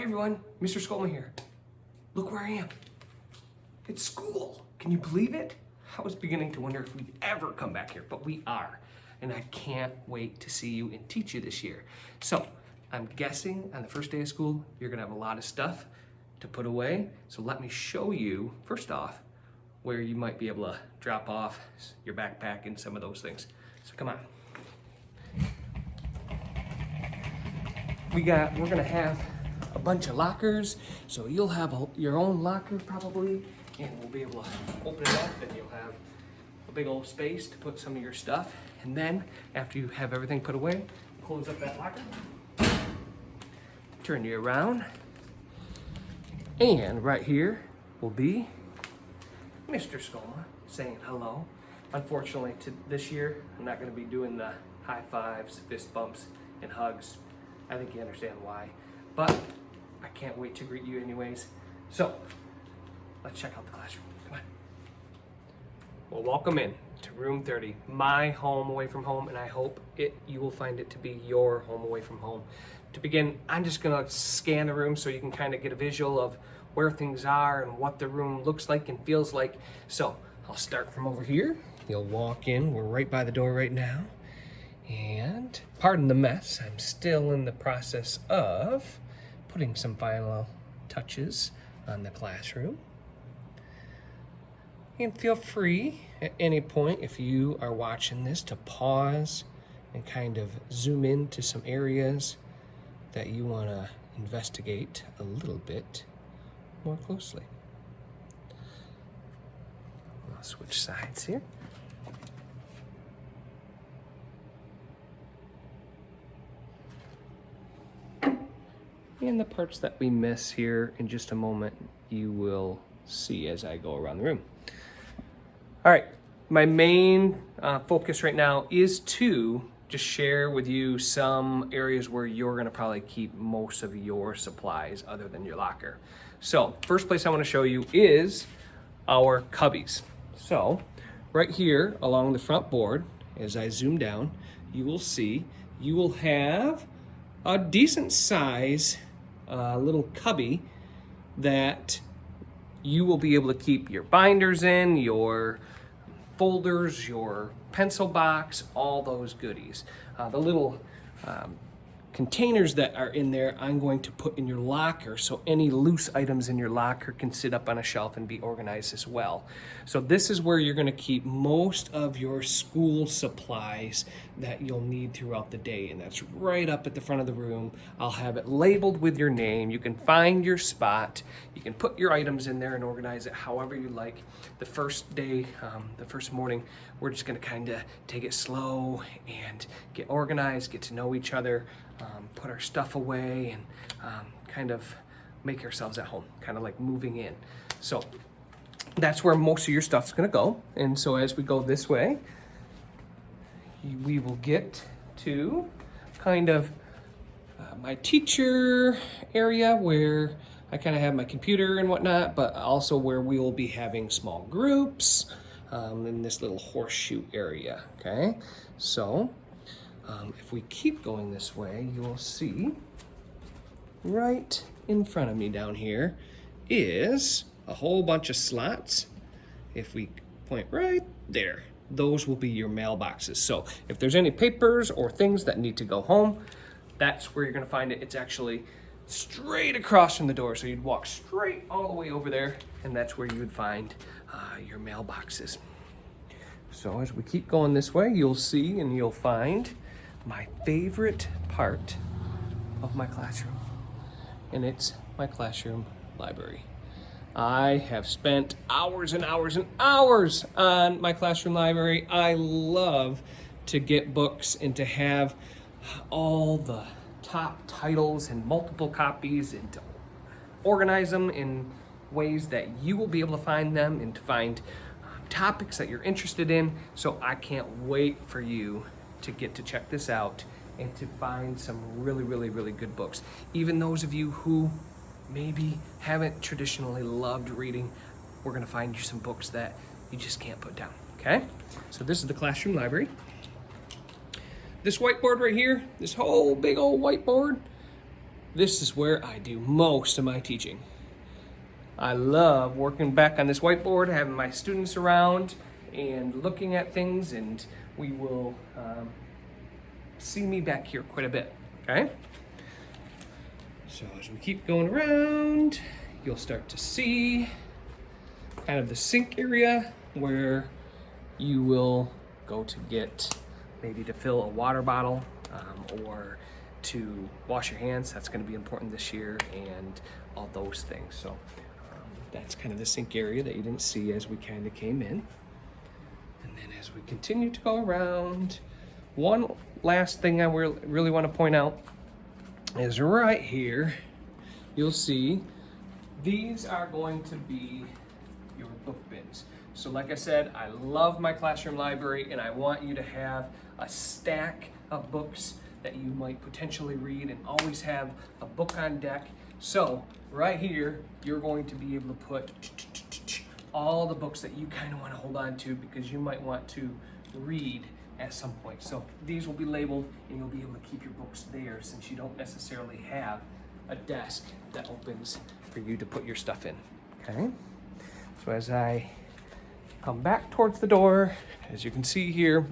Hey everyone, Mr. Skolma here. Look where I am. It's school. Can you believe it? I was beginning to wonder if we'd ever come back here, but we are. And I can't wait to see you and teach you this year. So I'm guessing on the first day of school, you're gonna have a lot of stuff to put away. So let me show you, first off, where you might be able to drop off your backpack and some of those things. So come on. We're gonna have a bunch of lockers, so you'll have your own locker probably, and we'll be able to open it up and you'll have a big old space to put some of your stuff. And then after you have everything put away, close up that locker, turn you around, and right here will be Mr. Skolma saying hello. Unfortunately, this year, I'm not gonna be doing the high fives, fist bumps, and hugs. I think you understand why, but I can't wait to greet you anyways. So, let's check out the classroom, come on. Well, welcome in to room 30, my home away from home, and I hope you will find it to be your home away from home. To begin, I'm just gonna scan the room so you can kind of get a visual of where things are and what the room looks like and feels like. So, I'll start from over here. You'll walk in, we're right by the door right now. And pardon the mess, I'm still in the process of putting some final touches on the classroom. And feel free at any point, if you are watching this, to pause and kind of zoom in to some areas that you want to investigate a little bit more closely. I'll switch sides here. And the parts that we miss here in just a moment, you will see as I go around the room. All right, my main focus right now is to just share with you some areas where you're gonna probably keep most of your supplies other than your locker. So, first place I wanna show you is our cubbies. So, right here along the front board, as I zoom down, you will see you will have a decent size little cubby that you will be able to keep your binders in, your folders, your pencil box, all those goodies. The little containers that are in there, I'm going to put in your locker, so any loose items in your locker can sit up on a shelf and be organized as well. So this is where you're gonna keep most of your school supplies that you'll need throughout the day, and that's right up at the front of the room. I'll have it labeled with your name. You can find your spot. You can put your items in there and organize it however you like. The first day, the first morning, we're just gonna kinda take it slow and get organized, get to know each other, put our stuff away, and kind of make ourselves at home, kind of like moving in. So that's where most of your stuff's gonna go. And so as we go this way, we will get to kind of my teacher area where I kind of have my computer and whatnot, but also where we will be having small groups in this little horseshoe area, okay? So if we keep going this way, you will see right in front of me down here is a whole bunch of slots. If we point right there, those will be your mailboxes. So if there's any papers or things that need to go home, that's where you're gonna find it. It's actually straight across from the door. So you'd walk straight all the way over there, and that's where you would find your mailboxes. So as we keep going this way, you'll see and you'll find my favorite part of my classroom, and it's my classroom library. I have spent hours and hours and hours on my classroom library. I love to get books and to have all the top titles and multiple copies and to organize them in ways that you will be able to find them and to find topics that you're interested in. So I can't wait for you to get to check this out and to find some really, really, really good books. Even those of you who maybe haven't traditionally loved reading, we're gonna find you some books that you just can't put down, okay? So this is the classroom library. This whiteboard right here, this whole big old whiteboard, this is where I do most of my teaching. I love working back on this whiteboard, having my students around and looking at things, and we will see me back here quite a bit, okay? So as we keep going around, you'll start to see kind of the sink area where you will go to get maybe to fill a water bottle or to wash your hands. That's going to be important this year, and all those things. So that's kind of the sink area that you didn't see as we kind of came in. And then as we continue to go around, one last thing I really want to point out is right here, you'll see these are going to be your book bins. So like I said, I love my classroom library, and I want you to have a stack of books that you might potentially read and always have a book on deck. So right here, you're going to be able to put all the books that you kind of want to hold on to because you might want to read at some point. So these will be labeled, and you'll be able to keep your books there since you don't necessarily have a desk that opens for you to put your stuff in, okay? So as I come back towards the door, as you can see here,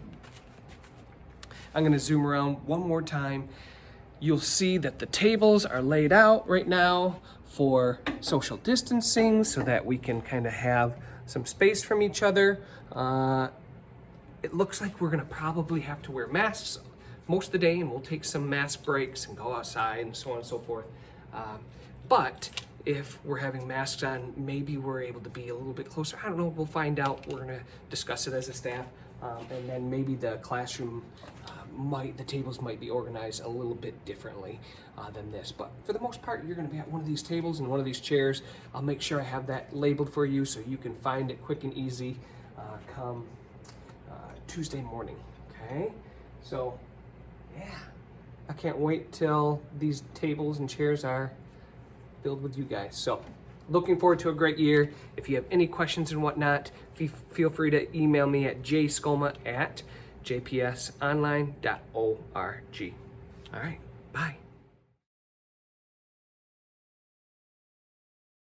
I'm gonna zoom around one more time. You'll see that the tables are laid out right now for social distancing so that we can kind of have some space from each other. It looks like we're gonna probably have to wear masks most of the day, and we'll take some mask breaks and go outside and so on and so forth. But if we're having masks on, maybe we're able to be a little bit closer. I don't know, we'll find out. We're gonna discuss it as a staff. And then maybe the classroom the tables might be organized a little bit differently than this. But for the most part, you're gonna be at one of these tables and one of these chairs. I'll make sure I have that labeled for you so you can find it quick and easy come Tuesday morning, okay? So, yeah, I can't wait till these tables and chairs are filled with you guys. So, looking forward to a great year. If you have any questions and whatnot, feel free to email me at jscoma@jpsonline.org. All right, bye.